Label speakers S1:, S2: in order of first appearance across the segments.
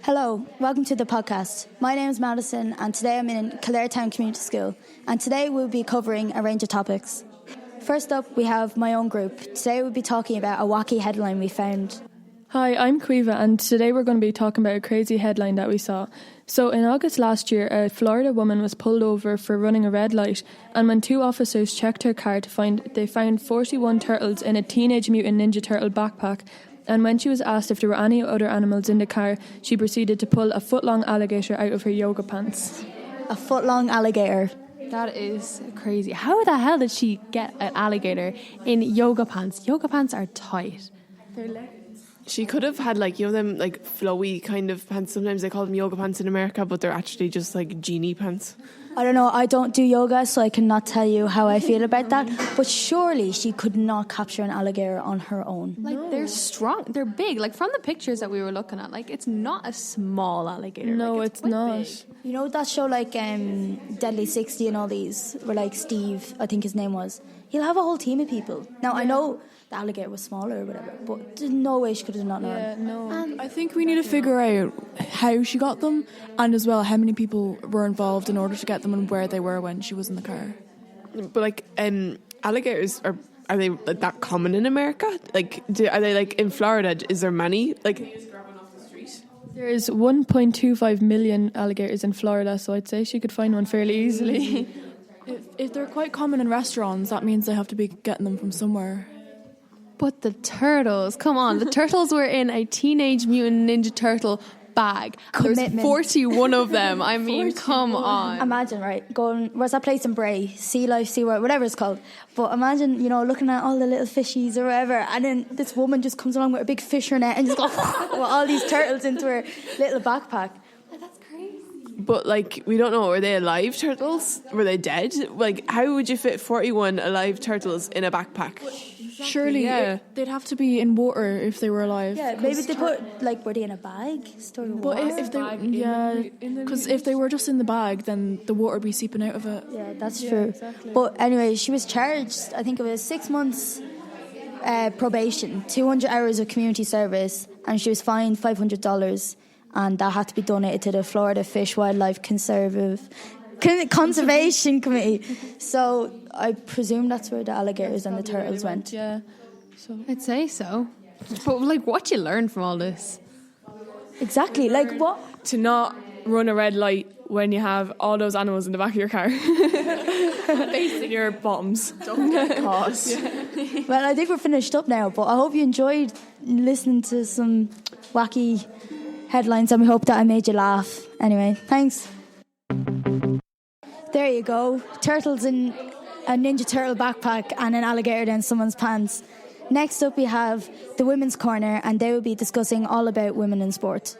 S1: Hello, welcome to the podcast. My name is Madison and today I'm in Kildare Community School, and today we'll be covering a range of topics. First up, we have my own group. Today we'll be talking about a wacky headline we found.
S2: Hi, I'm Quiva, and today we're going to be talking about a crazy headline that we saw. So in August last year, a Florida woman was pulled over for running a red light, and when two officers checked her car they found 41 turtles in a Teenage Mutant Ninja Turtle backpack. And when she was asked if there were any other animals in the car, she proceeded to pull a foot-long alligator out of her yoga pants.
S1: A foot-long alligator.
S3: That is crazy. How the hell did she get an alligator in yoga pants? Yoga pants are tight.
S2: They're leggings.
S4: She could have had them flowy kind of pants. Sometimes they call them yoga pants in America, but they're actually just genie pants.
S1: I don't know, I don't do yoga, so I cannot tell you how I feel about that. But surely she could not capture an alligator on her own.
S3: They're strong. They're big. From the pictures that we were looking at, it's not a small alligator.
S2: No, it's not.
S3: Big.
S1: You know that show Deadly 60 and all these, where Steve, I think his name was, he'll have a whole team of people. Now, I know the alligator was smaller or whatever, but there's no way she could have not known.
S2: Yeah, no.
S5: I think we need to figure out how she got them, and as well how many people were involved in order to get them and where they were when she was in the car.
S4: But alligators are they that common in America? Are they in Florida? Is there many?
S2: There is 1.25 million alligators in Florida, so I'd say she could find one fairly easily.
S5: If they're quite common in restaurants, that means they have to be getting them from somewhere.
S3: But the turtles, come on. The turtles were in a Teenage Mutant Ninja Turtle bag.
S1: Commitment.
S3: There's 41 of them. I mean, come on.
S1: Imagine, right, going, where's that place in Bray? Sea Life, Sea World, whatever it's called. But imagine, looking at all the little fishies or whatever, and then this woman just comes along with a big fisher net and just goes with all these turtles into her little backpack.
S3: That's crazy.
S4: But we don't know. Were they alive turtles? Were they dead? How would you fit 41 alive turtles in a backpack?
S5: Surely they'd have to be in water if they were alive.
S1: Yeah, maybe they put, were they in a bag? Stored in
S5: But
S1: water?
S5: because if they were just in the bag, then the water would be seeping out of it.
S1: Yeah, that's true. Exactly. But anyway, she was charged, I think it was 6 months probation, 200 hours of community service, and she was fined $500, and that had to be donated to the Florida Fish Wildlife Conservation Committee. So I presume that's where the alligators and the turtles went.
S2: Yeah. So
S3: I'd say so. But what do you learn from all this?
S1: Exactly. What?
S2: to not run a red light when you have all those animals in the back of your car. Facing your bottoms.
S4: Don't get caught.
S1: Well, I think we're finished up now, but I hope you enjoyed listening to some wacky headlines, and we hope that I made you laugh. Anyway, thanks. There you go. Turtles in a Ninja Turtle backpack and an alligator down someone's pants. Next up we have the Women's Corner, and they will be discussing all about women in sport.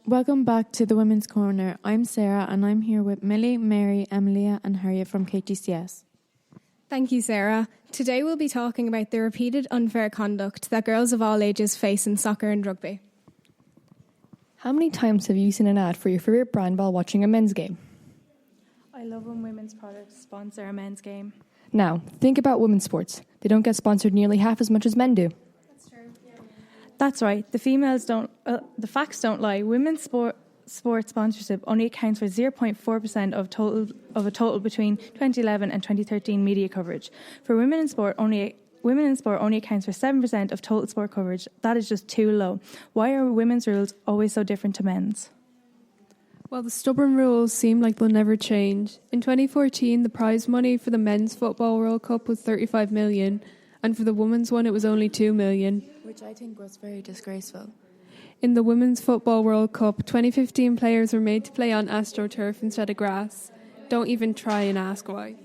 S6: Welcome back to the Women's Corner. I'm Sarah, and I'm here with Millie, Mary, Emilia and Harriet from KTCS.
S7: Thank you, Sarah. Today we'll be talking about the repeated unfair conduct that girls of all ages face in soccer and rugby.
S8: How many times have you seen an ad for your favourite brand while watching a men's game?
S9: I love when women's products sponsor a men's game.
S8: Now, think about women's sports. They don't get sponsored nearly half as much as men do.
S9: That's true. That's right. The facts don't lie. Women's sport sponsorship only accounts for 0.4% of a total between 2011 and 2013 media coverage. For women in sport only accounts for 7% of total sport coverage. That is just too low. Why are women's rules always so different to men's?
S10: Well, the stubborn rules seem like they'll never change. In 2014, the prize money for the Men's Football World Cup was 35 million, and for the women's one it was only 2 million.
S6: Which I think was very disgraceful.
S10: In the Women's Football World Cup, 2015 players were made to play on AstroTurf instead of grass. Don't even try and ask why.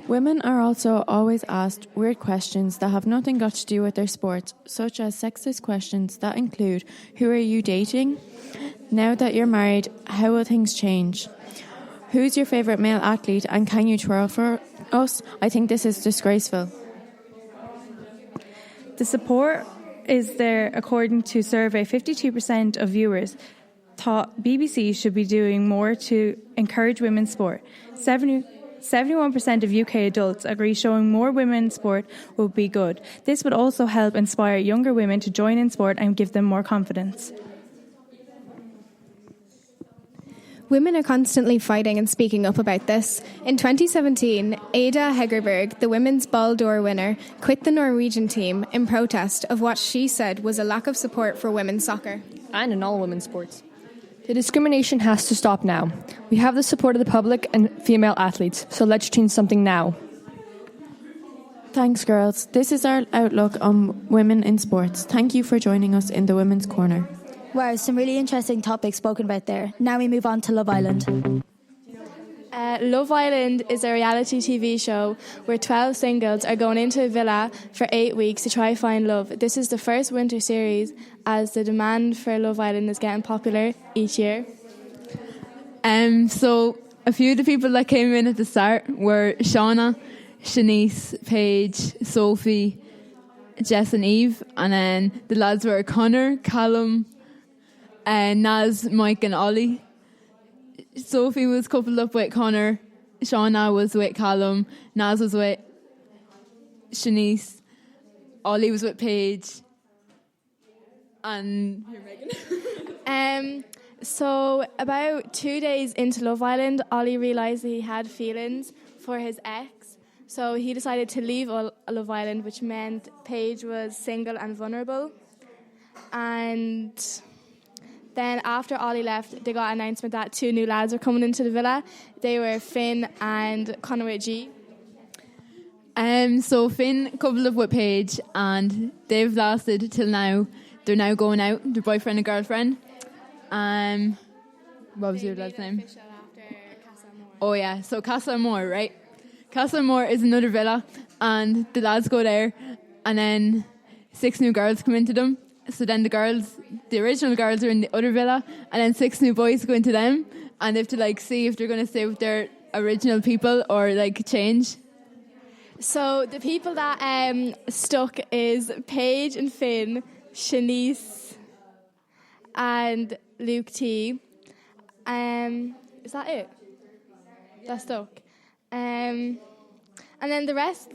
S6: Women are also always asked weird questions that have nothing got to do with their sport, such as sexist questions that include, who are you dating? Now that you're married, how will things change? Who's your favourite male athlete and can you twirl for us? I think this is disgraceful.
S9: The support is there according to survey. 52% of viewers thought BBC should be doing more to encourage women's sport. 71% of UK adults agree showing more women in sport would be good. This would also help inspire younger women to join in sport and give them more confidence.
S7: Women are constantly fighting and speaking up about this. In 2017, Ada Hegerberg, the women's Ball d'Or winner, quit the Norwegian team in protest of what she said was a lack of support for women's soccer.
S8: And in all women's sports. The discrimination has to stop now. We have the support of the public and female athletes, so let's change something now.
S6: Thanks, girls. This is our outlook on women in sports. Thank you for joining us in the Women's Corner.
S1: Wow, some really interesting topics spoken about there. Now we move on to Love Island.
S11: Love Island is a reality TV show where 12 singles are going into a villa for 8 weeks to try find love. This is the first winter series as the demand for Love Island is getting popular each year.
S12: So a few of the people that came in at the start were Shauna, Shanice, Paige, Sophie, Jess and Eve, and then the lads were Connor, Callum, Naz, Mike and Ollie. Sophie was coupled up with Connor, Shauna was with Callum, Naz was with Shanice, Ollie was with Paige, and
S11: Megan. So about 2 days into Love Island, Ollie realised that he had feelings for his ex, so he decided to leave Love Island, which meant Paige was single and vulnerable. And then after Ollie left, they got an announcement that 2 new lads were coming into the villa. They were Finn and Conor with G.
S12: So Finn coupled up with Paige and they've lasted till now. They're now going out, their boyfriend and girlfriend. What was your lad's name? Oh yeah, so Casa Amor, right? Casa Amor is another villa and the lads go there and then 6 new girls come into them. So then the original girls are in the other villa and then 6 new boys go into them and they have to see if they're going to stay with their original people or change.
S11: So the people that stuck is Paige and Finn, Shanice and Luke T. Is that it? That stuck. And then the rest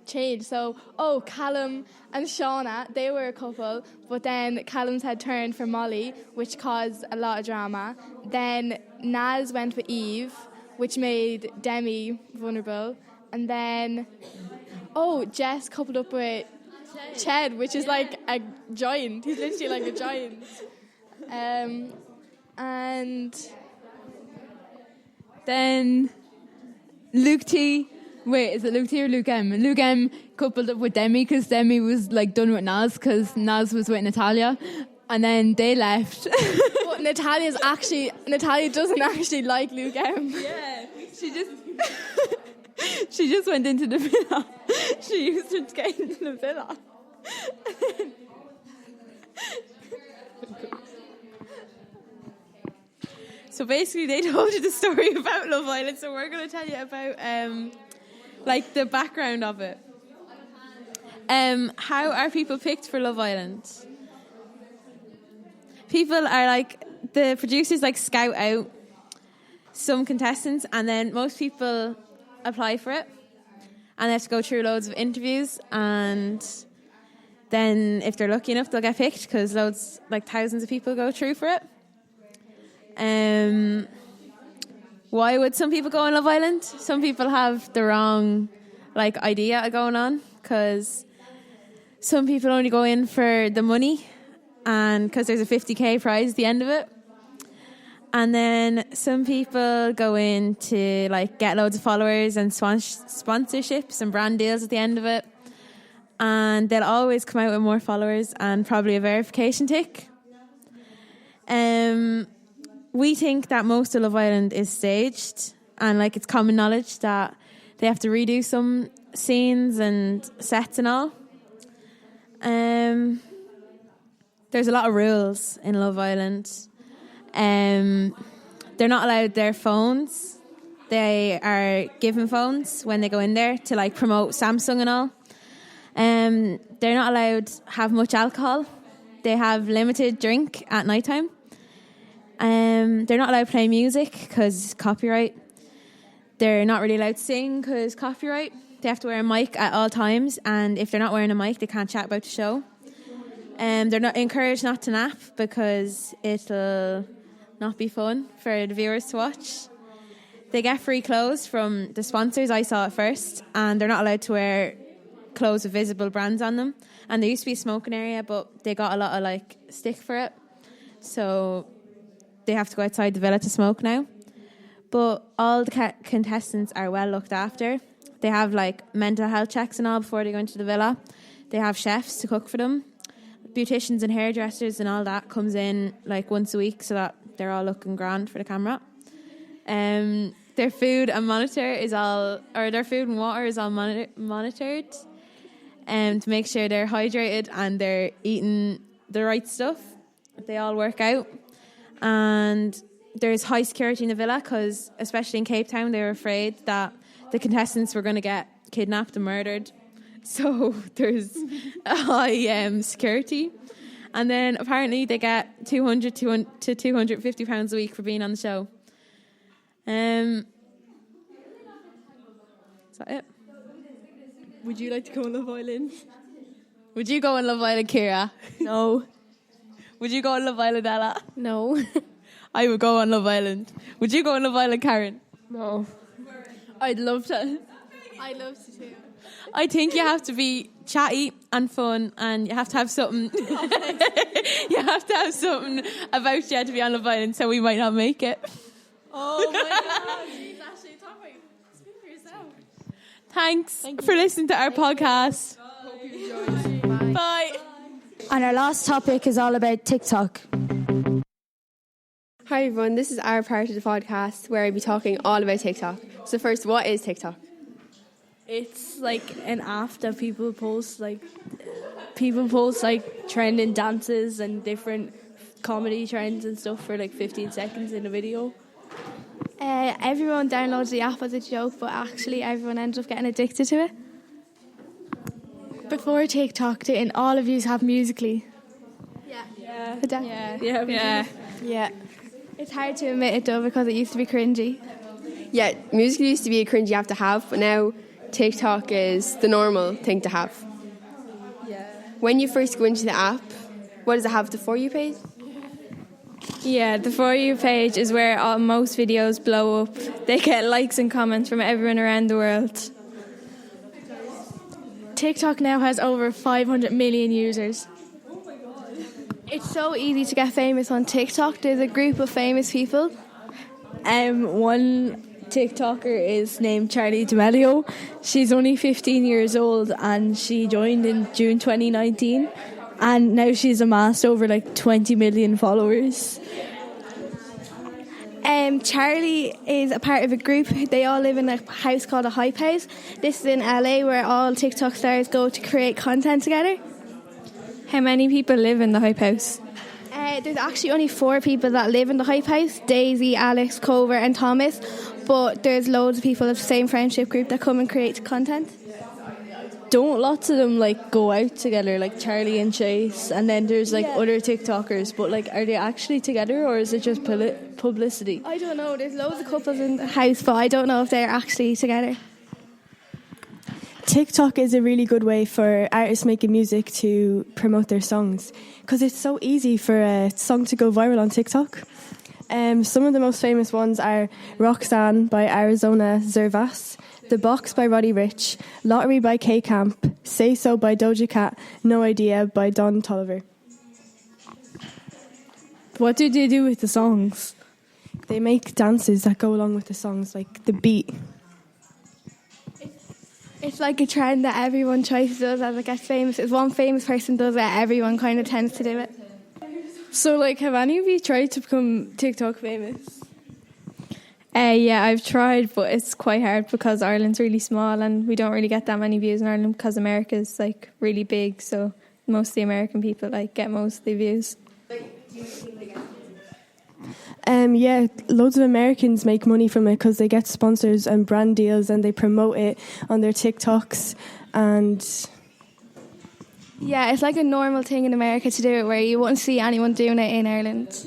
S11: changed. So Callum and Shauna, they were a couple, but then Callum's had turned for Molly, which caused a lot of drama. Then Naz went with Eve, which made Demi vulnerable. And then Jess coupled up with Ched, which is like a giant. He's literally like a giant. And
S12: then Luke T. Wait, is it Luke T or Luke M? Luke M coupled up with Demi because Demi was done with Naz because Naz was with Natalia, and then they left.
S11: But Natalia doesn't actually like Luke M.
S12: Yeah, she just went into the villa. She used her to get into the villa.
S13: So basically, they told you the story about Love Island. So we're going to tell you about the background of it. How are people picked for Love Island? People are the producers scout out some contestants, and then most people apply for it, and they have to go through loads of interviews, and then if they're lucky enough, they'll get picked because thousands of people go through for it. Why would some people go on Love Island? Some people have the wrong idea of going on, because some people only go in for the money and because there's a 50k prize at the end of it. And then some people go in to get loads of followers and sponsorships and brand deals at the end of it, and they'll always come out with more followers and probably a verification tick. We think that most of Love Island is staged, and it's common knowledge that they have to redo some scenes and sets and all. There's a lot of rules in Love Island. They're not allowed their phones. They are given phones when they go in there to promote Samsung and all. They're not allowed to have much alcohol. They have limited drink at nighttime. They're not allowed to play music because copyright. They're not really allowed to sing because copyright. They have to wear a mic at all times, and if they're not wearing a mic, they can't chat about the show. They're not encouraged not to nap because it'll not be fun for the viewers to watch. They get free clothes from the sponsors. I saw it first, and they're not allowed to wear clothes with visible brands on them. And there used to be a smoking area, but they got a lot of stick for it, so they have to go outside the villa to smoke now. But all the contestants are well looked after. They have mental health checks and all before they go into the villa. They have chefs to cook for them. Beauticians and hairdressers and all that comes in once a week so that they're all looking grand for the camera. Their food and their food and water is all monitored to make sure they're hydrated and they're eating the right stuff. They all work out. And there's high security in the villa because, especially in Cape Town, they were afraid that the contestants were going to get kidnapped and murdered. So there's a high security. And then apparently they get £200 to £250 a week for being on the show. Is that it?
S14: Would you like to go on Love Island?
S13: Would you go on Love Island, Kira?
S14: No.
S13: Would you go on Love Island, Ella?
S14: No.
S13: I would go on Love Island. Would you go on Love Island, Karen?
S14: No.
S13: I'd love to.
S11: I'd love to too.
S13: I think you have to be chatty and fun, and you have to have something. You have to have something about you to be on Love Island, so we might not make it.
S14: Oh my God. She's actually talking. Speak for yourself.
S13: Thanks for listening to our podcast.
S14: Hope you enjoyed.
S13: Bye.
S1: And our last topic is all about TikTok.
S15: Hi everyone, this is our part of the podcast where I'll be talking all about TikTok. So first, what is TikTok?
S14: It's an app that people post trending dances and different comedy trends and stuff for 15 seconds in a video.
S11: Everyone downloads the app as a joke, but actually everyone ends up getting addicted to it. Before TikTok, didn't all of you have Musical.ly?
S15: Yeah.
S11: It's hard to admit it though because it used to be cringy.
S15: Yeah, Musical.ly used to be a cringe you have to have, but now TikTok is the normal thing to have.
S14: Yeah.
S15: When you first go into the app, what does it have, the For You page?
S14: Yeah, the For You page is where most videos blow up. They get likes and comments from everyone around the world.
S11: TikTok now has over 500 million users. It's so easy to get famous on TikTok. There's a group of famous people.
S14: One TikToker is named Charli D'Amelio. She's only 15 years old and she joined in June 2019 and now she's amassed over 20 million followers.
S11: Charlie is a part of a group. They all live in a house called a Hype House. This is in LA where all TikTok stars go to create content together.
S14: How many people live in the Hype House?
S11: There's actually only 4 people that live in the Hype House: Daisy, Alex, Cover and Thomas. But there's loads of people of the same friendship group that come and create content.
S14: Don't lots of them go out together, like Charlie and Chase, and then there's other TikTokers, but are they actually together or is it just publicity?
S11: I don't know. There's loads of couples in the house, but I don't know if they're actually together.
S16: TikTok is a really good way for artists making music to promote their songs because it's so easy for a song to go viral on TikTok. Some of the most famous ones are Roxanne by Arizona Zervas, The Box by Roddy Ricch, Lottery by K-Camp, Say So by Doja Cat, No Idea by Don Toliver.
S14: What do they do with the songs?
S16: They make dances that go along with the songs, like the beat.
S11: It's like a trend that everyone tries to do as it gets famous. If one famous person does it, everyone kind of tends to do it.
S14: So, have any of you tried to become TikTok famous? Yeah, I've tried, but it's quite hard because Ireland's really small and we don't really get that many views in Ireland because America's really big. So most of the American people get most of the views.
S16: Yeah, loads of Americans make money from it because they get sponsors and brand deals and they promote it on their TikToks. And
S11: yeah, it's like a normal thing in America to do it where you wouldn't see anyone doing it in Ireland.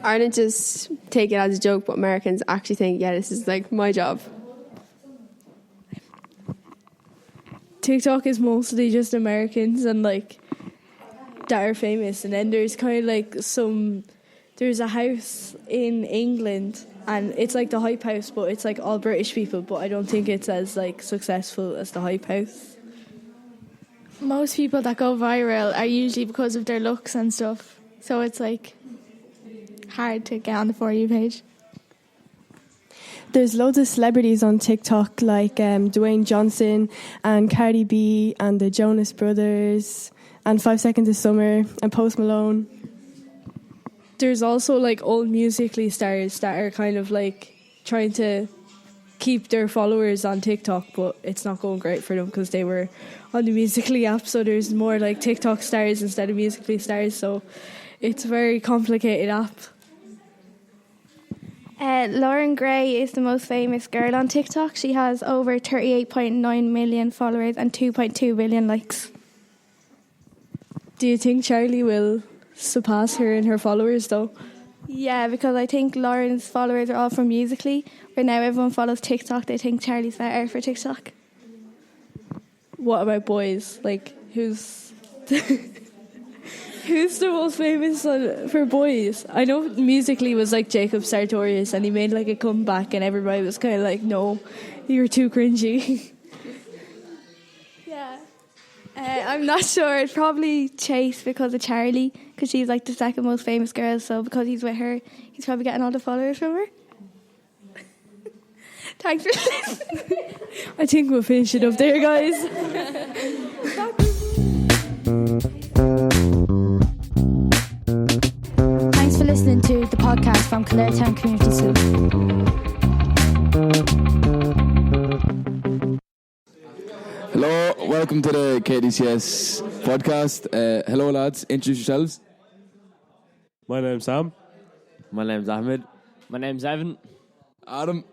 S15: Ireland just take it as a joke, but Americans actually think, yeah, this is like my job.
S14: TikTok is mostly just Americans and like that are famous, and then there's kind of like there's a house in England and it's like the Hype House, but it's like all British people, but I don't think it's as like successful as the Hype House.
S11: Most people that go viral are usually because of their looks and stuff, so it's like hard to get on the For You page.
S16: There's loads of celebrities on TikTok like Dwayne Johnson and Cardi B and the Jonas Brothers and 5 Seconds of Summer and Post Malone.
S14: There's also like old Musical.ly stars that are kind of like trying to keep their followers on TikTok, but it's not going great for them because they were on the Musical.ly app, so there's more like TikTok stars instead of Musical.ly stars, so it's a very complicated app.
S11: Lauren Gray is the most famous girl on TikTok. She has over 38.9 million followers and 2.2 billion likes.
S14: Do you think Charlie will surpass her in her followers though?
S11: Yeah, because I think Lauren's followers are all from Musical.ly, where now everyone follows TikTok. They think Charlie's better for TikTok.
S14: What about boys? Like, who's who's the most famous for boys? I know Musical.ly was like Jacob Sartorius, and he made like a comeback, and everybody was kind of like, "No, you're too cringy."
S11: Yeah, I'm not sure. It's probably Chase because of Charlie, because she's like the second most famous girl. So because he's with her, he's probably getting all the followers from her. Thanks for listening.
S14: I think we'll finish it up there, guys.
S1: Thanks for listening to the podcast from Kildare Community School.
S17: Hello, welcome to the KDCS podcast. Hello lads, introduce yourselves.
S18: My name's Sam.
S19: My name's Ahmed.
S20: My name's Evan.
S17: Adam.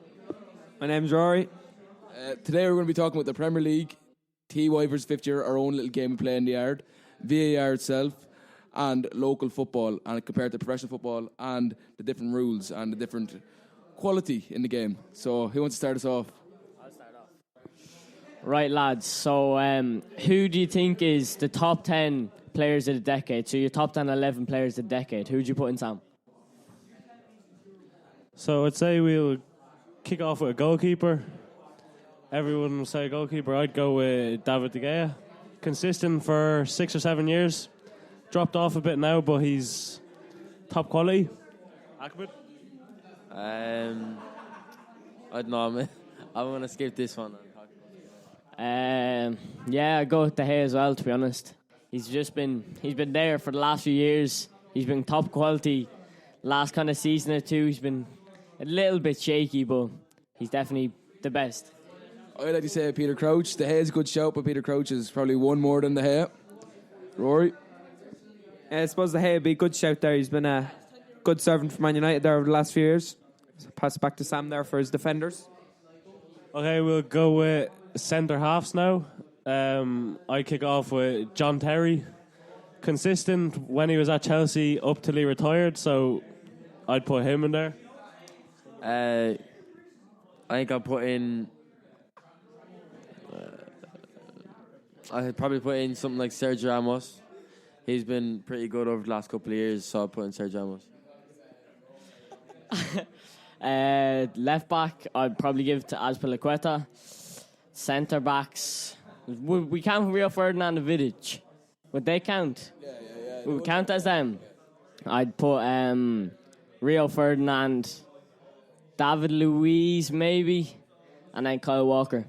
S21: My name's Rory.
S17: Today we're going to be talking about the Premier League, TY versus fifth year, our own little game we play in the yard, VAR itself, and local football, and compared to professional football, and the different rules and the different quality in the game. So who wants to start us off?
S20: I'll start off. Right, lads. So who do you think is the top 10 players of the decade? So your top 10, 11 players of the decade. Who would you put in, Sam?
S18: So I'd say we'll kick off with a goalkeeper. Everyone will say goalkeeper. I'd go with David De Gea. Consistent for 6 or 7 years. Dropped off a bit now, but he's top quality. Ahmed?
S19: I don't know, man. I'm going to skip this one.
S20: Yeah, I go with De Gea as well, to be honest. He's been there for the last few years. He's been top quality. Last kind of season or two, he's been a little bit shaky, but he's definitely the best.
S17: I'd like to say Peter Crouch. De Gea's a good shout, but Peter Crouch is probably one more than De Gea. Rory?
S21: I suppose De Gea would be a good shout there. He's been a good servant for Man United there over the last few years. So pass it back to Sam there for his defenders.
S18: Okay, we'll go with centre halves now. I kick off with John Terry. Consistent when he was at Chelsea up till he retired, so I'd put him in there.
S19: I think I'll put in... I'd probably put in something like Sergio Ramos. He's been pretty good over the last couple of years, so I'll put in Sergio Ramos.
S20: Left back, I'd probably give to Azpilicueta. Centre backs, we count Rio Ferdinand and Vidic. Would they count?
S17: Yeah.
S20: Would we count as them? I'd put Rio Ferdinand, David Luiz maybe, and then Kyle Walker.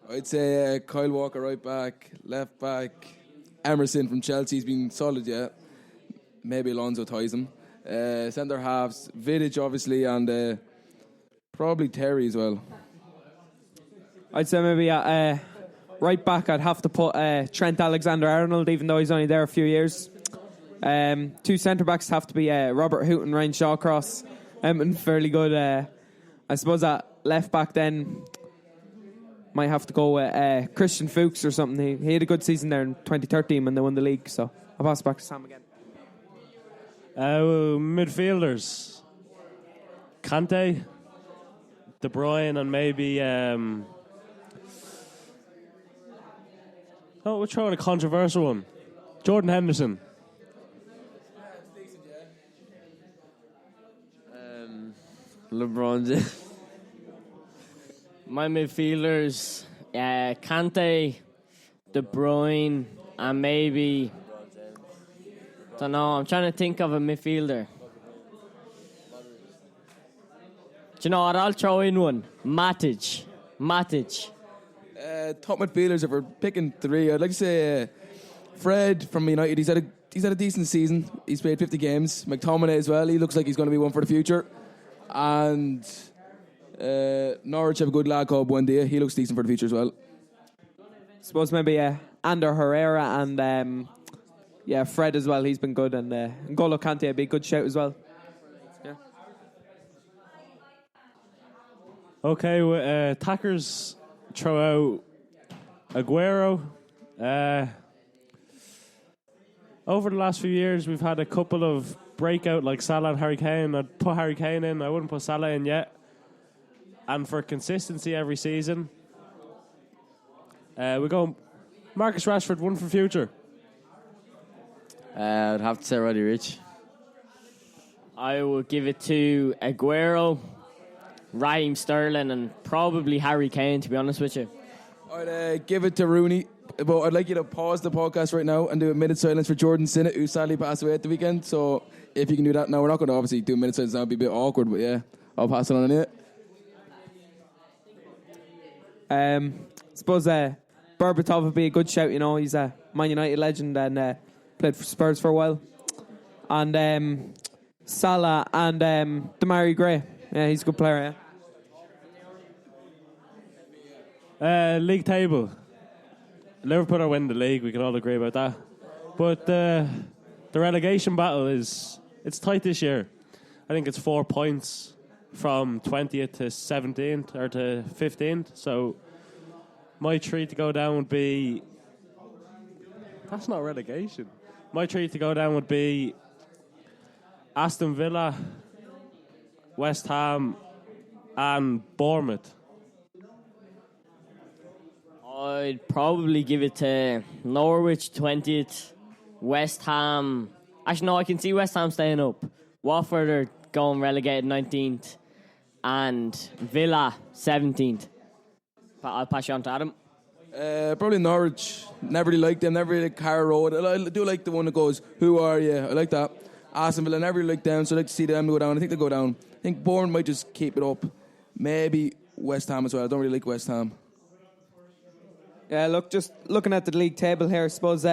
S17: I'd say Kyle Walker right back, left back, Emerson from Chelsea's been solid, yeah. Maybe Alonso ties him. Centre halves, Vidic obviously, and probably Terry as well.
S21: I'd say maybe right back I'd have to put Trent Alexander-Arnold, even though he's only there a few years. Two centre backs have to be Robert Hoot and Ryan Shawcross. And fairly good. I suppose at left back then might have to go with Christian Fuchs or something. He had a good season there in 2013 when they won the league. So I'll pass it back to Sam again.
S18: Midfielders. Kante, De Bruyne, and maybe... we're throwing a controversial one. Jordan Henderson.
S19: LeBron James.
S20: My midfielders, Kante, De Bruyne, and maybe... don't know, I'm trying to think of a midfielder. Do you know what? I'll throw in one. Matic.
S17: Top midfielders, if we're picking three, I'd like to say Fred from United. He's had a decent season. He's played 50 games. McTominay as well. He looks like he's going to be one for the future. And Norwich have a good lad called Buendia. He looks decent for the future as well.
S21: Suppose maybe Ander Herrera and Fred as well. He's been good, and N'Golo Kante would be a good shout as well. Yeah.
S18: Okay, attackers throw out Aguero. Over the last few years, we've had a couple of breakout like Salah and Harry Kane. I'd put Harry Kane in. I wouldn't put Salah in yet. And for consistency every season, we go Marcus Rashford, one for future.
S19: I'd have to say Roddy Rich.
S20: I would give it to Aguero, Raheem Sterling, and probably Harry Kane, to be honest with you.
S17: I'd give it to Rooney, but I'd like you to pause the podcast right now and do a minute silence for Jordan Sinnott, who sadly passed away at the weekend. So if you can do that now, we're not going to obviously do a minute silence now, it'd be a bit awkward, but yeah, I'll pass it on in it.
S21: Suppose Berbatov would be a good shout, he's a Man United legend and played for Spurs for a while. And Salah and Demarai Gray. Yeah, he's a good player,
S18: League table. Liverpool are winning the league, we can all agree about that. But the relegation battle it's tight this year. I think it's 4 points from 20th to 17th or to 15th. So my three to go down would be... That's not relegation. My three to go down would be Aston Villa, West Ham, and Bournemouth.
S20: I'd probably give it to Norwich 20th, West Ham. Actually, no, I can see West Ham staying up. Watford are going relegated 19th, and Villa 17th. I'll pass you on to Adam.
S17: Probably Norwich. Never really liked them. Never really liked Carrow Road. I do like the one that goes, "Who are you?" I like that. Aston Villa, never really liked them, so I'd like to see them go down. I think they'll go down. I think Bournemouth might just keep it up. Maybe West Ham as well. I don't really like West Ham.
S21: Yeah, look, just looking at the league table here, I suppose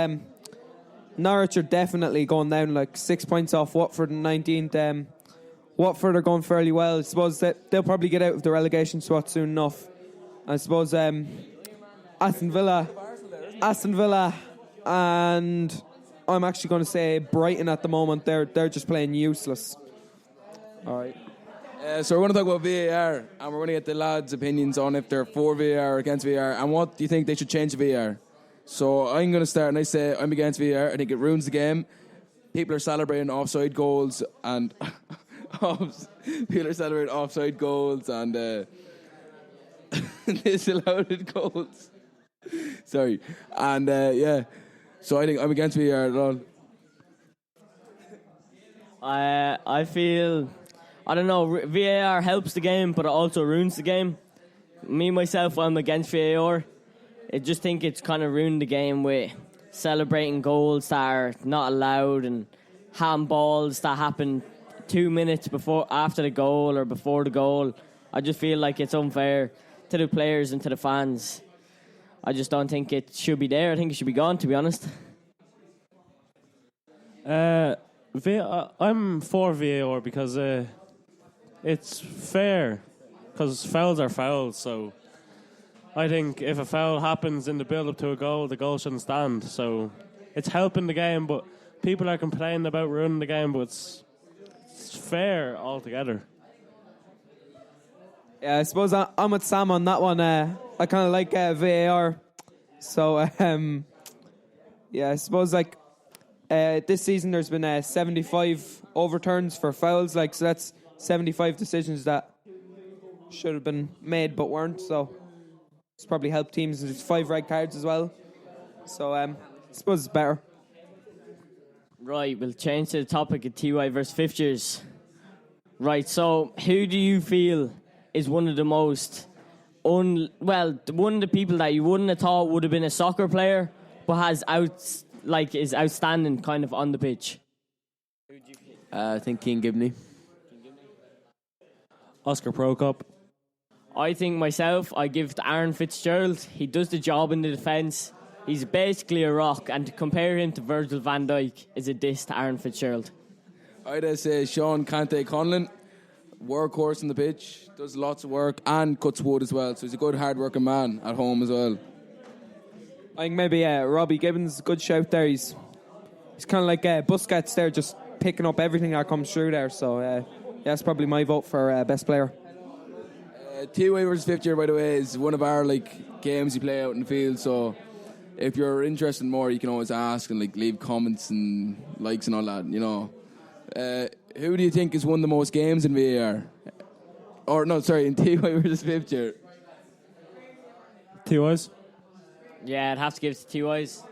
S21: Norwich are definitely going down like 6 points off Watford in 19th. Watford are going fairly well. I suppose that they'll probably get out of the relegation spot soon enough. I suppose Aston Villa, and I'm actually going to say Brighton at the moment. They're just playing useless. All right.
S17: So we're going to talk about VAR, and we're going to get the lads' opinions on if they're for VAR or against VAR, and what do you think they should change VAR. So I'm going to start, and I say I'm against VAR. I think it ruins the game. People are celebrating offside goals, and disallowed goals. Sorry, and so I think I'm against VAR at all.
S20: I feel, I don't know, VAR helps the game, but it also ruins the game. Me, myself, I'm against VAR. I just think it's kind of ruined the game with celebrating goals that are not allowed and handballs that happen 2 minutes after the goal or before the goal. I just feel like it's unfair to the players and to the fans. I just don't think it should be there. I think it should be gone, to be honest.
S18: I'm for VAR because it's fair, because fouls are fouls. So I think if a foul happens in the build-up to a goal, the goal shouldn't stand. So it's helping the game, but people are complaining about ruining the game, but it's fair altogether.
S21: Yeah, I suppose I'm with Sam on that one. I kind of like VAR. So, I suppose like This season there's been 75 overturns for fouls, like, so that's 75 decisions that should have been made but weren't, so it's probably helped teams. There's 5 red cards as well, so I suppose it's better.
S20: Right, we'll change to the topic of TY versus fifth years. Right, so who do you feel is one of the most one of the people that you wouldn't have thought would have been a soccer player but has is outstanding kind of on the pitch?
S19: I think Keane Gibney.
S18: Oscar Prokop.
S20: I think myself, I give it to Aaron Fitzgerald. He does the job in the defence. He's basically a rock, and to compare him to Virgil van Dijk is a diss to Aaron Fitzgerald.
S17: I'd say Sean Kante Conlon, workhorse on the pitch, does lots of work and cuts wood as well, so he's a good hard-working man at home as well.
S21: I think maybe Robbie Gibbons is a good shout there. He's kind of like Busquets there, just picking up everything that comes through there, so that's probably my vote for best player.
S17: TY versus fifth year, by the way, is one of our games we play out in the field, so if you're interested in more, you can always ask and leave comments and likes and all that, you know. Who do you think has won the most games in VAR? In TY versus fifth year?
S18: TYs?
S20: Yeah, I'd have to give it to TYs.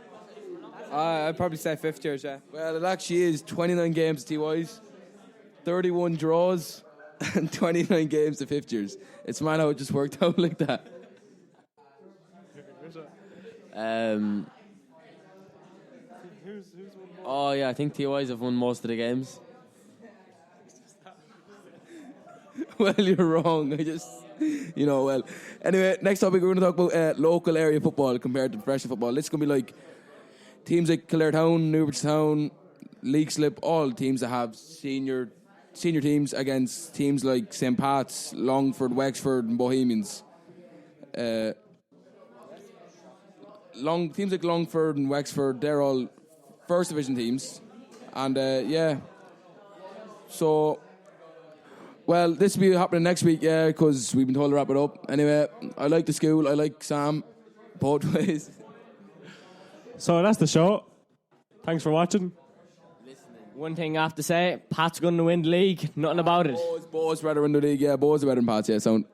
S21: I'd probably say fifth years, yeah.
S17: Well, it actually is 29 games to TYs, 31 draws, and 29 games to fifth years. It's mad how it just worked out like that.
S19: I think TYs have won most of the games.
S17: Well, you're wrong. Anyway, next topic, we're going to talk about local area football compared to professional football. This is going to be like teams like Kildare Town, Newbridge Town, League Slip, all teams that have senior teams against teams like St. Pat's, Longford, Wexford and Bohemians. Teams like Longford and Wexford, they're all first division teams. And this will be happening next week, because we've been told to wrap it up. Anyway, I like the school, I like Sam, both ways.
S18: So that's the show. Thanks for watching.
S20: One thing I have to say, Pat's going to win the league. Nothing about it.
S17: Bows rather win the league, yeah. Bows are better than Pat's, yeah. Sound.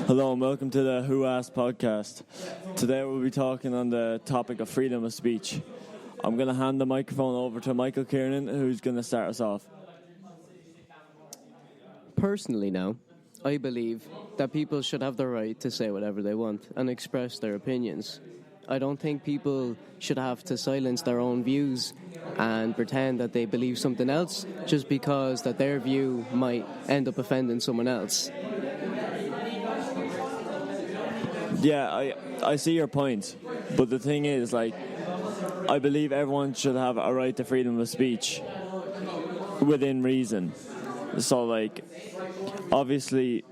S5: Hello and welcome to the Who Asked podcast. Today we'll be talking on the topic of freedom of speech. I'm going to hand the microphone over to Michael Kiernan, who's going to start us off.
S22: Personally now, I believe that people should have the right to say whatever they want and express their opinions. I don't think people should have to silence their own views and pretend that they believe something else just because that their view might end up offending someone else.
S5: Yeah, I see your point, but the thing is, I believe everyone should have a right to freedom of speech within reason. So, obviously,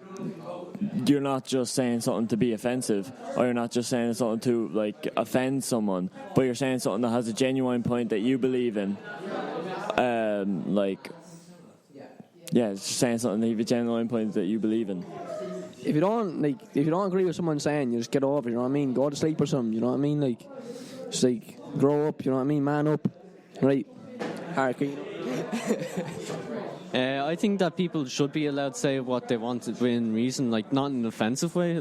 S5: you're not just saying something to be offensive, or you're not just saying something to, offend someone, but you're saying something that has a genuine point that you believe in. It's just saying something that you have a genuine point that you believe in.
S23: If you don't agree with someone saying, you just get over it, you know what I mean? Go to sleep or something, you know what I mean? Grow up, you know what I mean? Man up, right?
S24: I think that people should be allowed to say what they want within reason, not in an offensive way,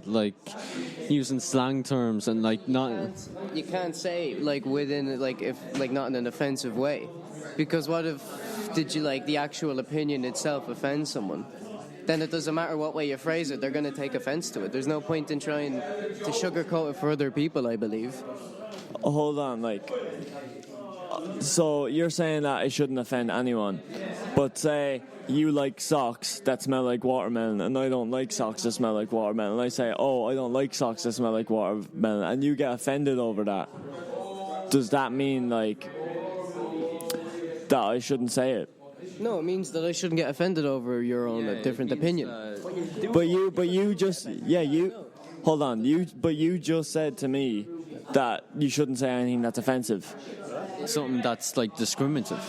S24: using slang terms and not.
S22: You can't say within if not in an offensive way, because what if the actual opinion itself offends someone? Then it doesn't matter what way you phrase it, they're going to take offence to it. There's no point in trying to sugarcoat it for other people, I believe.
S5: Hold on, so you're saying that it shouldn't offend anyone, but say you like socks that smell like watermelon and I don't like socks that smell like watermelon, and I say, I don't like socks that smell like watermelon, and you get offended over that. Does that mean that I shouldn't say it?
S22: No, it means that I shouldn't get offended over your own different opinion.
S5: But you just hold on. You just said to me that you shouldn't say anything that's offensive.
S24: Something that's discriminative.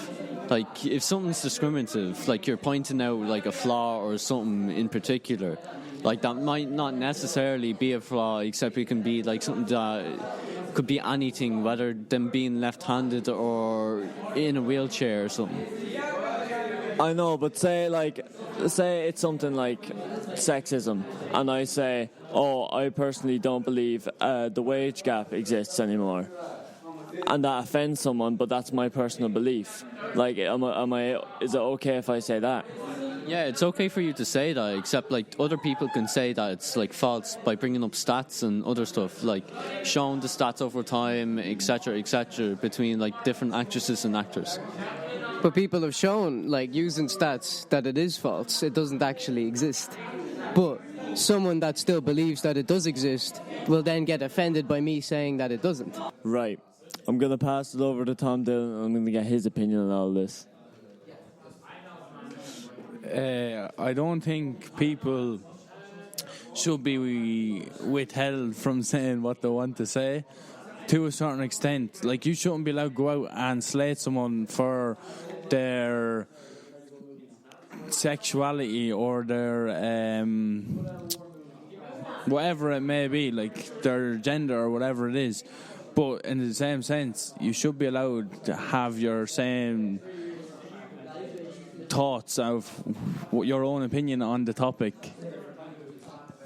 S24: If something's discriminative, you're pointing out a flaw or something in particular, that might not necessarily be a flaw, except it can be something that could be anything, whether them being left-handed or in a wheelchair or something.
S5: I know, but say it's something like sexism, and I say, I personally don't believe the wage gap exists anymore, and that offends someone, but that's my personal belief. Like, is it okay if I say that?
S24: Yeah, it's okay for you to say that, except like other people can say that it's like false by bringing up stats and other stuff, like showing the stats over time, etc., between like different actresses and actors.
S22: But people have shown, like, using stats, that it is false. It doesn't actually exist. But someone that still believes that it does exist will then get offended by me saying that it doesn't.
S5: Right. I'm going to pass it over to Tom Dillon, and I'm going to get his opinion on all this.
S2: I don't think people should be withheld from saying what they want to say. To a certain extent, like, you shouldn't be allowed to go out and slate someone for their sexuality or their whatever it may be, like their gender or whatever it is. But in the same sense, you should be allowed to have your same thoughts of your own opinion on the topic.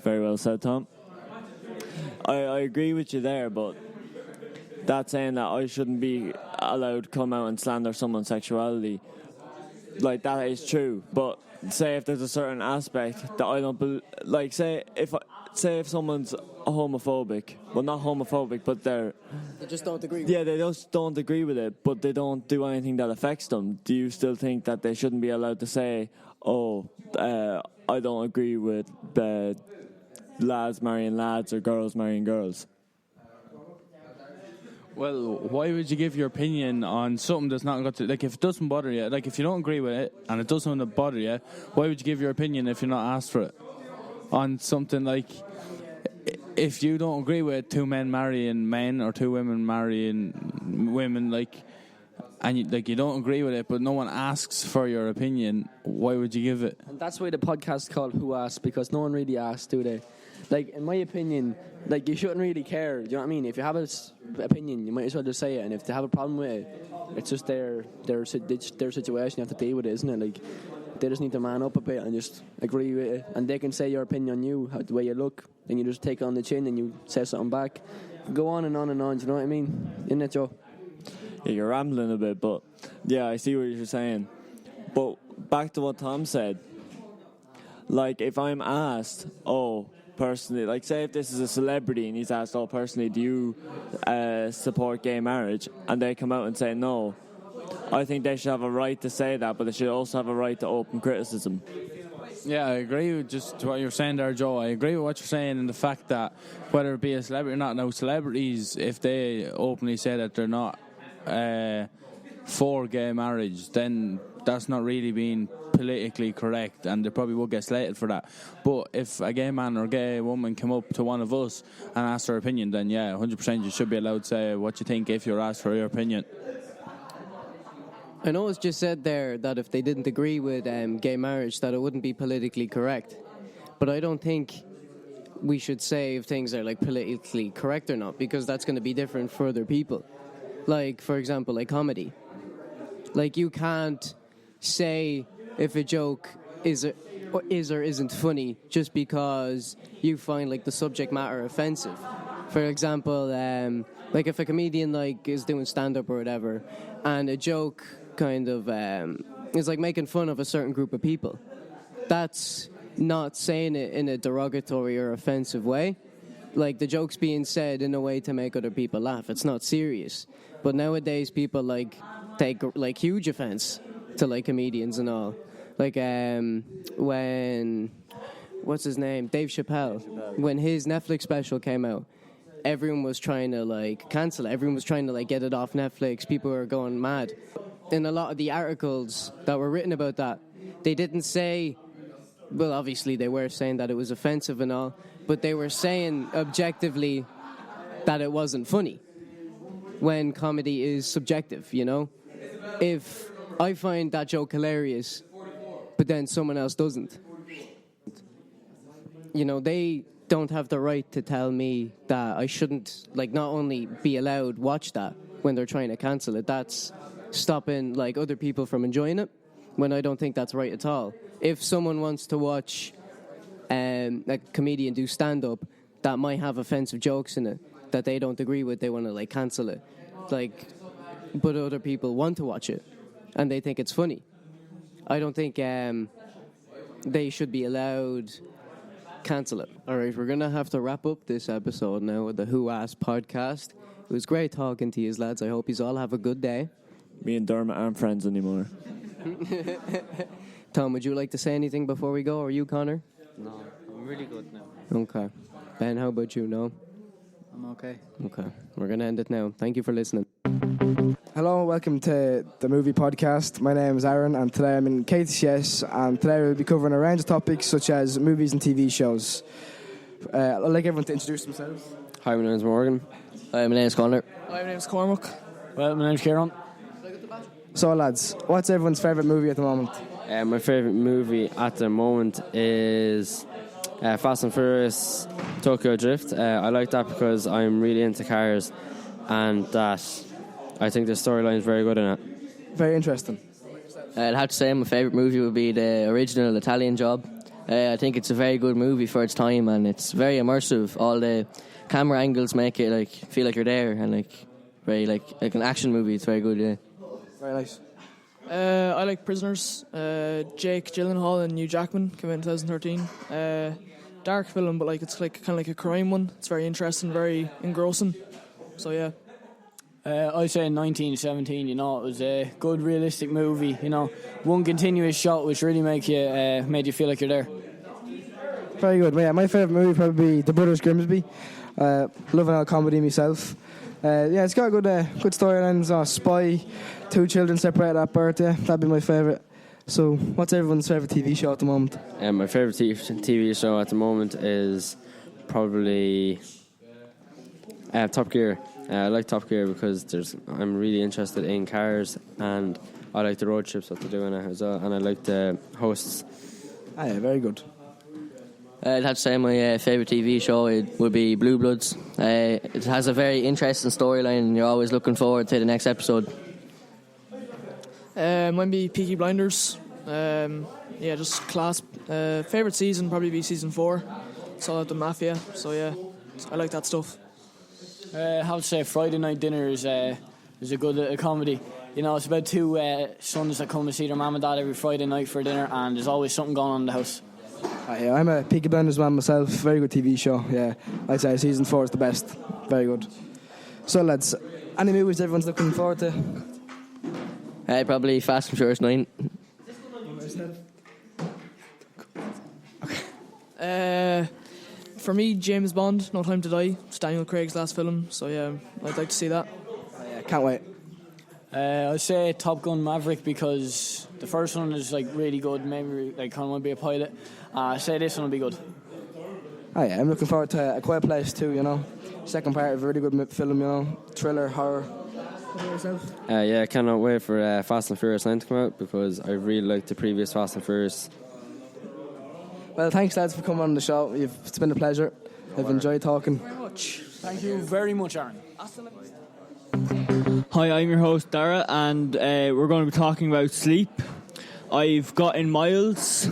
S5: Very well said, Tom. I agree with you there, but that's saying that I shouldn't be allowed to come out and slander someone's sexuality. Like, that is true, but say if there's a certain aspect that I don't like, say if someone's homophobic, well, not homophobic, but they
S22: just don't agree.
S5: Yeah, they just don't agree with it, but they don't do anything that affects them. Do you still think that they shouldn't be allowed to say, I don't agree with lads marrying lads or girls marrying girls?
S2: Well, why would you give your opinion on something that's not got to... Like, if it doesn't bother you, like, if you don't agree with it and it doesn't bother you, why would you give your opinion if you're not asked for it? On something like, if you don't agree with two men marrying men or two women marrying women, like, and you don't agree with it, but no one asks for your opinion, why would you give it?
S23: And that's why the podcast is called Who Asked, because no one really asks, do they? Like, in my opinion, like, you shouldn't really care, do you know what I mean? If you have an opinion, you might as well just say it, and if they have a problem with it, it's just their situation, you have to deal with it, isn't it? Like, they just need to man up a bit and just agree with it, and they can say your opinion on you, the way you look, then you just take it on the chin and you say something back. Go on and on and on, do you know what I mean? Isn't it, Joe?
S5: Yeah, you're rambling a bit, but yeah, I see what you're saying. But back to what Tom said, like, if I'm asked, personally, like, say if this is a celebrity and he's asked, personally, do you support gay marriage? And they come out and say no. I think they should have a right to say that, but they should also have a right to open criticism.
S2: Yeah, I agree with just what you're saying there, Joe. I agree with what you're saying in the fact that whether it be a celebrity or not, now celebrities, if they openly say that they're not for gay marriage, then that's not really being politically correct, and they probably will get slated for that. But if a gay man or gay woman come up to one of us and ask their opinion, then yeah, 100% you should be allowed to say what you think if you're asked for your opinion.
S22: I know it's just said there that if they didn't agree with gay marriage, that it wouldn't be politically correct. But I don't think we should say if things are, like, politically correct or not, because that's going to be different for other people. Like, for example, like comedy. Like, you can't say if a joke is or isn't funny just because you find, like, the subject matter offensive. For example, like, if a comedian, like, is doing stand-up or whatever, and a joke kind of is, like, making fun of a certain group of people, that's not saying it in a derogatory or offensive way. Like, the joke's being said in a way to make other people laugh. It's not serious. But nowadays, people, like, take, like, huge offense to, like, comedians and all. Like, when, what's his name? Dave Chappelle. When his Netflix special came out, everyone was trying to, like, cancel it. Everyone was trying to, like, get it off Netflix. People were going mad. In a lot of the articles that were written about that, they didn't say, well, obviously they were saying that it was offensive and all, but they were saying objectively that it wasn't funny, when comedy is subjective, you know? If I find that joke hilarious, but then someone else doesn't, you know, they don't have the right to tell me that I shouldn't, like, not only be allowed watch that when they're trying to cancel it. That's stopping, like, other people from enjoying it, when I don't think that's right at all. If someone wants to watch a comedian do stand-up that might have offensive jokes in it that they don't agree with, they want to, like, cancel it. Like, but other people want to watch it and they think it's funny. I don't think they should be allowed cancel it. All right, we're going to have to wrap up this episode now with the Who Asked podcast. It was great talking to you, lads. I hope you all have a good day.
S5: Me and Dermot aren't friends anymore.
S22: Tom, would you like to say anything before we go, or you, Connor?
S19: No, I'm really good now.
S22: Okay. Ben, how about you? No?
S3: I'm okay.
S22: Okay. We're going to end it now. Thank you for listening.
S4: Hello, welcome to the movie podcast. My name is Aaron, and today I'm in Createschool, and today we'll be covering a range of topics such as movies and TV shows. I'd like everyone to introduce themselves.
S22: Hi, my name is Morgan. Hi, my name is Connor.
S3: Hi, my name's Cormac.
S22: Well, my name's Kieran.
S4: So, lads, what's everyone's favourite movie at the moment?
S19: My favourite movie at the moment is Fast and Furious Tokyo Drift. I like that because I'm really into cars, and that I think the storyline is very good in it.
S4: Very interesting.
S22: I'd have to say my favourite movie would be the original Italian Job. I think it's a very good movie for its time, and it's very immersive. All the camera angles make it like feel like you're there, and like very like an action movie. It's very good, yeah.
S4: Very nice.
S3: I like Prisoners. Jake Gyllenhaal and Hugh Jackman came out in 2013. Dark film, but like it's like kind of like a crime one. It's very interesting, very engrossing. So yeah.
S9: I say 1917, you know, it was a good realistic movie, you know, one continuous shot which really made you feel like you're there.
S4: Very good. Yeah, my favourite movie would probably be The Brothers Grimsby. Love an old comedy myself. Yeah, it's got good storylines. Spy, two children separated at birth. Yeah, that'd be my favourite. So, what's everyone's favourite TV show at the moment?
S19: My favourite TV show at the moment is probably Top Gear. I like Top Gear because I'm really interested in cars, and I like the road trips that they're doing as well, and I like the hosts.
S4: Ah, yeah, very good.
S22: I'd have to say my favourite TV show would be Blue Bloods. It has a very interesting storyline, and you're always looking forward to the next episode.
S3: Might be Peaky Blinders. Yeah, just class. Favourite season probably be season 4. Saw out the Mafia, so yeah, I like that stuff.
S9: How to say Friday night dinner is a good comedy. You know, it's about two sons that come to see their mum and dad every Friday night for dinner, and there's always something going on in the house.
S4: Yeah, I'm a Peaky Blinders man myself. Very good TV show. Yeah, I'd say season 4 is the best. Very good. So, lads, any movies everyone's looking forward to?
S22: Probably Fast and Furious 9.
S3: For me, James Bond, No Time to Die. It's Daniel Craig's last film, so yeah, I'd like to see that.
S4: Yeah, can't wait.
S9: I'd say Top Gun Maverick because the first one is like really good. Maybe like kind of want to be a pilot. I'd say this one will be good.
S4: Oh yeah, I'm looking forward to A Quiet Place too. You know, second part of a really good film. You know, thriller, horror.
S19: Yeah, I cannot wait for Fast and Furious 9 to come out because I really liked the previous Fast and Furious.
S4: Well, thanks lads for coming on the show. It's been a pleasure. I've enjoyed talking.
S9: Very much. Thank you very much, Aaron.
S10: Hi, I'm your host Dara, and we're going to be talking about sleep. I've got in Miles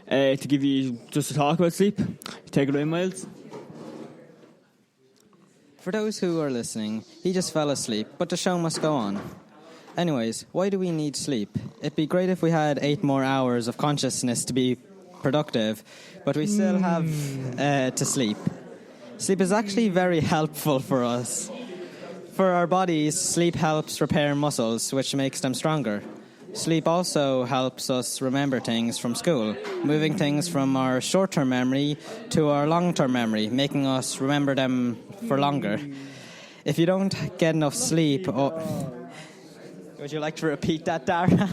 S10: to give you just to talk about sleep. Take it away, Miles.
S25: For those who are listening, he just fell asleep, but the show must go on. Anyways, why do we need sleep? It'd be great if we had 8 more hours of consciousness to be productive, but we still have to sleep. Sleep is actually very helpful for us. For our bodies, sleep helps repair muscles, which makes them stronger. Sleep also helps us remember things from school, moving things from our short-term memory to our long-term memory, making us remember them for longer. If you don't get enough sleep... Would you like to repeat that, Dara?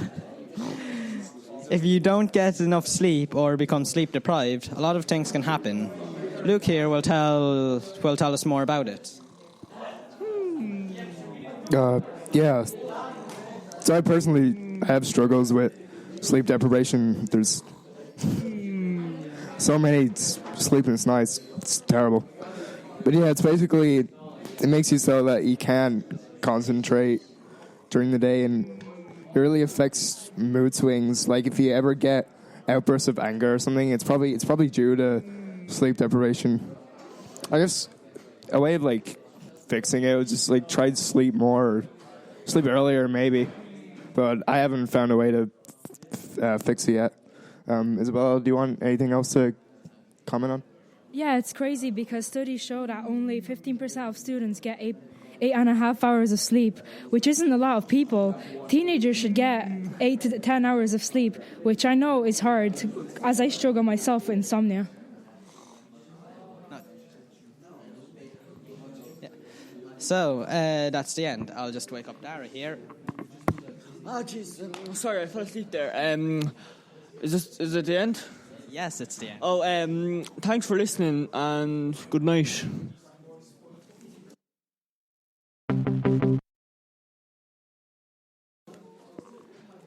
S25: If you don't get enough sleep or become sleep deprived, a lot of things can happen. Luke here will tell us more about it.
S26: Yeah. So I personally have struggles with sleep deprivation. There's so many sleeping's nice. It's terrible. But yeah, it's basically, it makes you so that you can't concentrate during the day, and it really affects mood swings. Like if you ever get outbursts of anger or something, it's probably due to sleep deprivation. I guess a way of like fixing it was just like try to sleep more, or sleep earlier maybe. But I haven't found a way to fix it yet. Isabella, do you want anything else to comment on?
S6: Yeah, it's crazy because studies show that only 15% of students get 8.5 hours of sleep, which isn't a lot of people. Teenagers should get 8 to 10 hours of sleep, which I know is hard, as I struggle myself with insomnia.
S25: So, that's the end. I'll just wake up Dara here.
S10: Oh, jeez. Sorry, I fell asleep there. Is it the end?
S25: Yes, it's the end.
S10: Oh, thanks for listening and good night.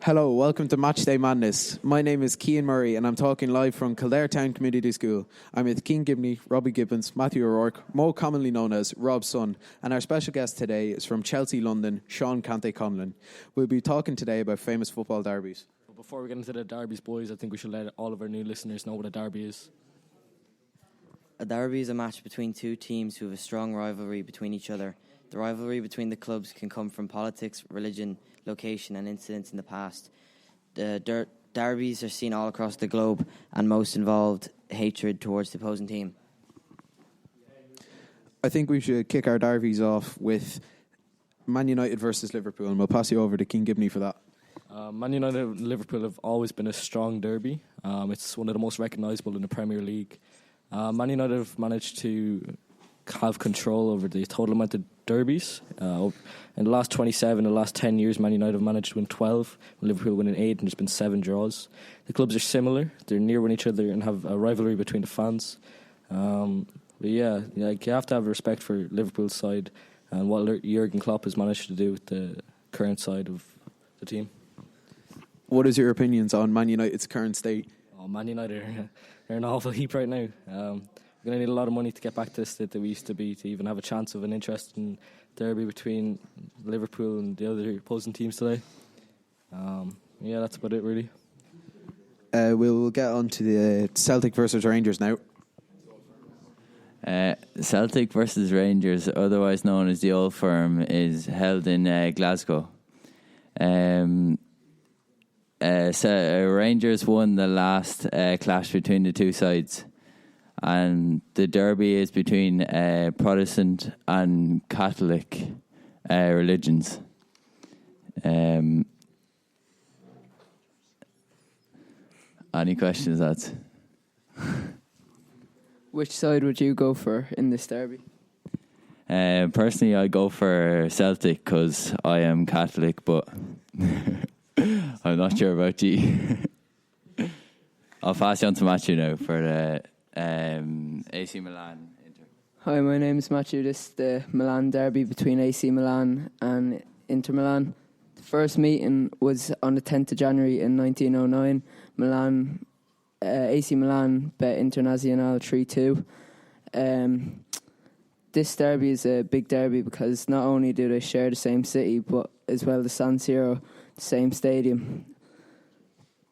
S7: Hello, welcome to Matchday Madness. My name is Cian Murray and I'm talking live from Kildare Community School. I'm with Cian Gibney, Robbie Gibbons, Matthew O'Rourke, more commonly known as Rob's son, and our special guest today is from Chelsea, London, Sean Cante-Conlon. We'll be talking today about famous football derbies.
S8: Before we get into the derbies, boys, I think we should let all of our new listeners know what a derby is.
S12: A derby is a match between two teams who have a strong rivalry between each other. The rivalry between the clubs can come from politics, religion, location and incidents in the past. The derbies are seen all across the globe and most involved hatred towards the opposing team.
S7: I think we should kick our derbies off with Man United versus Liverpool, and we'll pass you over to Cian Gibney for that.
S8: Man United and Liverpool have always been a strong derby. It's one of the most recognisable in the Premier League. Man United have managed to have control over the total amount of derbies. In the last 27, the last 10 years, Man United have managed to win 12, Liverpool winning 8, and there's been 7 draws. The clubs are similar. They're near one each other and have a rivalry between the fans. But yeah, like you have to have respect for Liverpool's side and what Jurgen Klopp has managed to do with the current side of the team.
S7: What is your opinions on Man United's current state?
S8: Oh, Man United are in an awful heap right now. We're going to need a lot of money to get back to the state that we used to be to even have a chance of an interesting derby between Liverpool and the other opposing teams today. Yeah, that's about it, really.
S7: We'll get on to the Celtic versus Rangers now.
S13: Celtic versus Rangers, otherwise known as the Old Firm, is held in Glasgow. Rangers won the last clash between the two sides, and the derby is between Protestant and Catholic religions. Any questions, lads?
S22: Which side would you go for in this derby?
S13: Personally, I'd go for Celtic because I am Catholic, but I'm not sure about G. I'll pass you on to Matthew now for the AC Milan.
S22: Hi, my name is Matthew. This is the Milan derby between AC Milan and Inter Milan. The first meeting was on the 10th of January in 1909. AC Milan bet Internazionale 3-2. This derby is a big derby because not only do they share the same city, but as well the San Siro, the same stadium.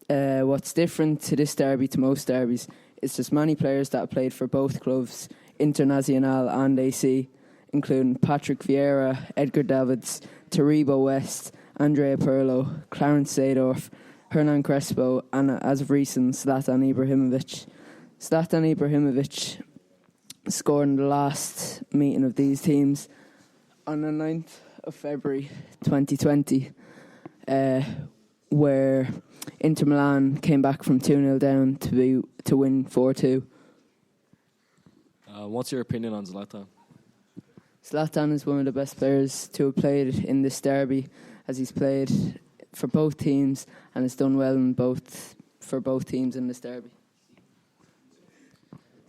S22: What's different to this derby to most derbies is there's many players that have played for both clubs, Internazionale and AC, including Patrick Vieira, Edgar Davids, Taribo West, Andrea Pirlo, Clarence Seedorf, Hernan Crespo, and as of recent, Zlatan Ibrahimovic. Zlatan Ibrahimovic scored in the last meeting of these teams on the 9th of February 2020, where Inter Milan came back from 2-0 down to win 4-2.
S8: What's your opinion on Zlatan?
S22: Zlatan is one of the best players to have played in this derby, as he's played for both teams and has done well for both teams in this derby.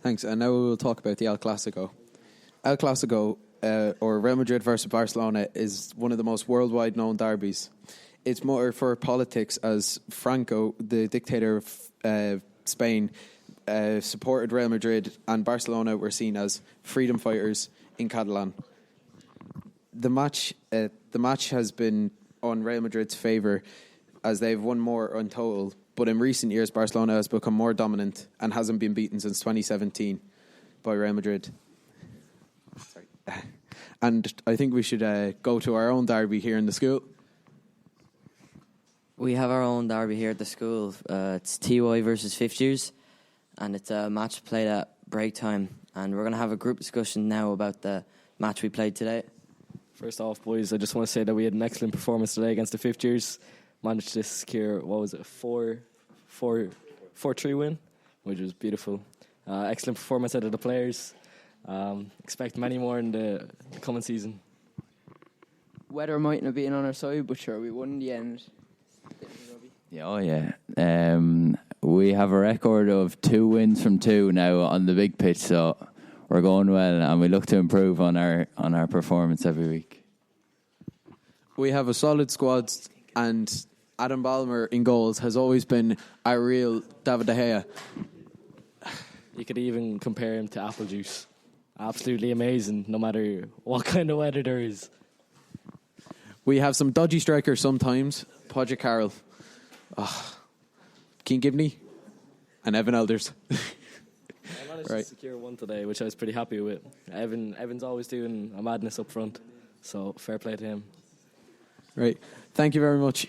S7: Thanks. And now we will talk about the El Clasico. El Clasico, or Real Madrid versus Barcelona, is one of the most worldwide known derbies. It's more for politics, as Franco, the dictator of Spain, supported Real Madrid, and Barcelona were seen as freedom fighters in Catalan. The match has been on Real Madrid's favour as they've won more in total, but in recent years Barcelona has become more dominant and hasn't been beaten since 2017 by Real Madrid. Sorry. And I think we should go to our own derby here in the school.
S12: We have our own derby here at the school. It's TY versus fifth years, and it's a match played at break time. And we're going to have a group discussion now about the match we played today.
S8: First off, boys, I just want to say that we had an excellent performance today against the fifth years. Managed to secure, what was it, a 4-3 win, which was beautiful. Excellent performance out of the players. Expect many more in the coming season.
S22: Weather mightn't have been on our side, but sure, we won in the end.
S13: Yeah, oh yeah. We have a record of 2 wins from 2 now on the big pitch, so we're going well, and we look to improve on our performance every week.
S7: We have a solid squad, and Adam Balmer in goals has always been our real David De Gea.
S8: You could even compare him to apple juice. Absolutely amazing, no matter what kind of weather there is.
S7: We have some dodgy strikers sometimes. Podger Carroll, Keane Gibney, and Evan Elders.
S8: I managed to secure one today, which I was pretty happy with. Evan's always doing a madness up front, so fair play to him.
S7: Right. Thank you very much.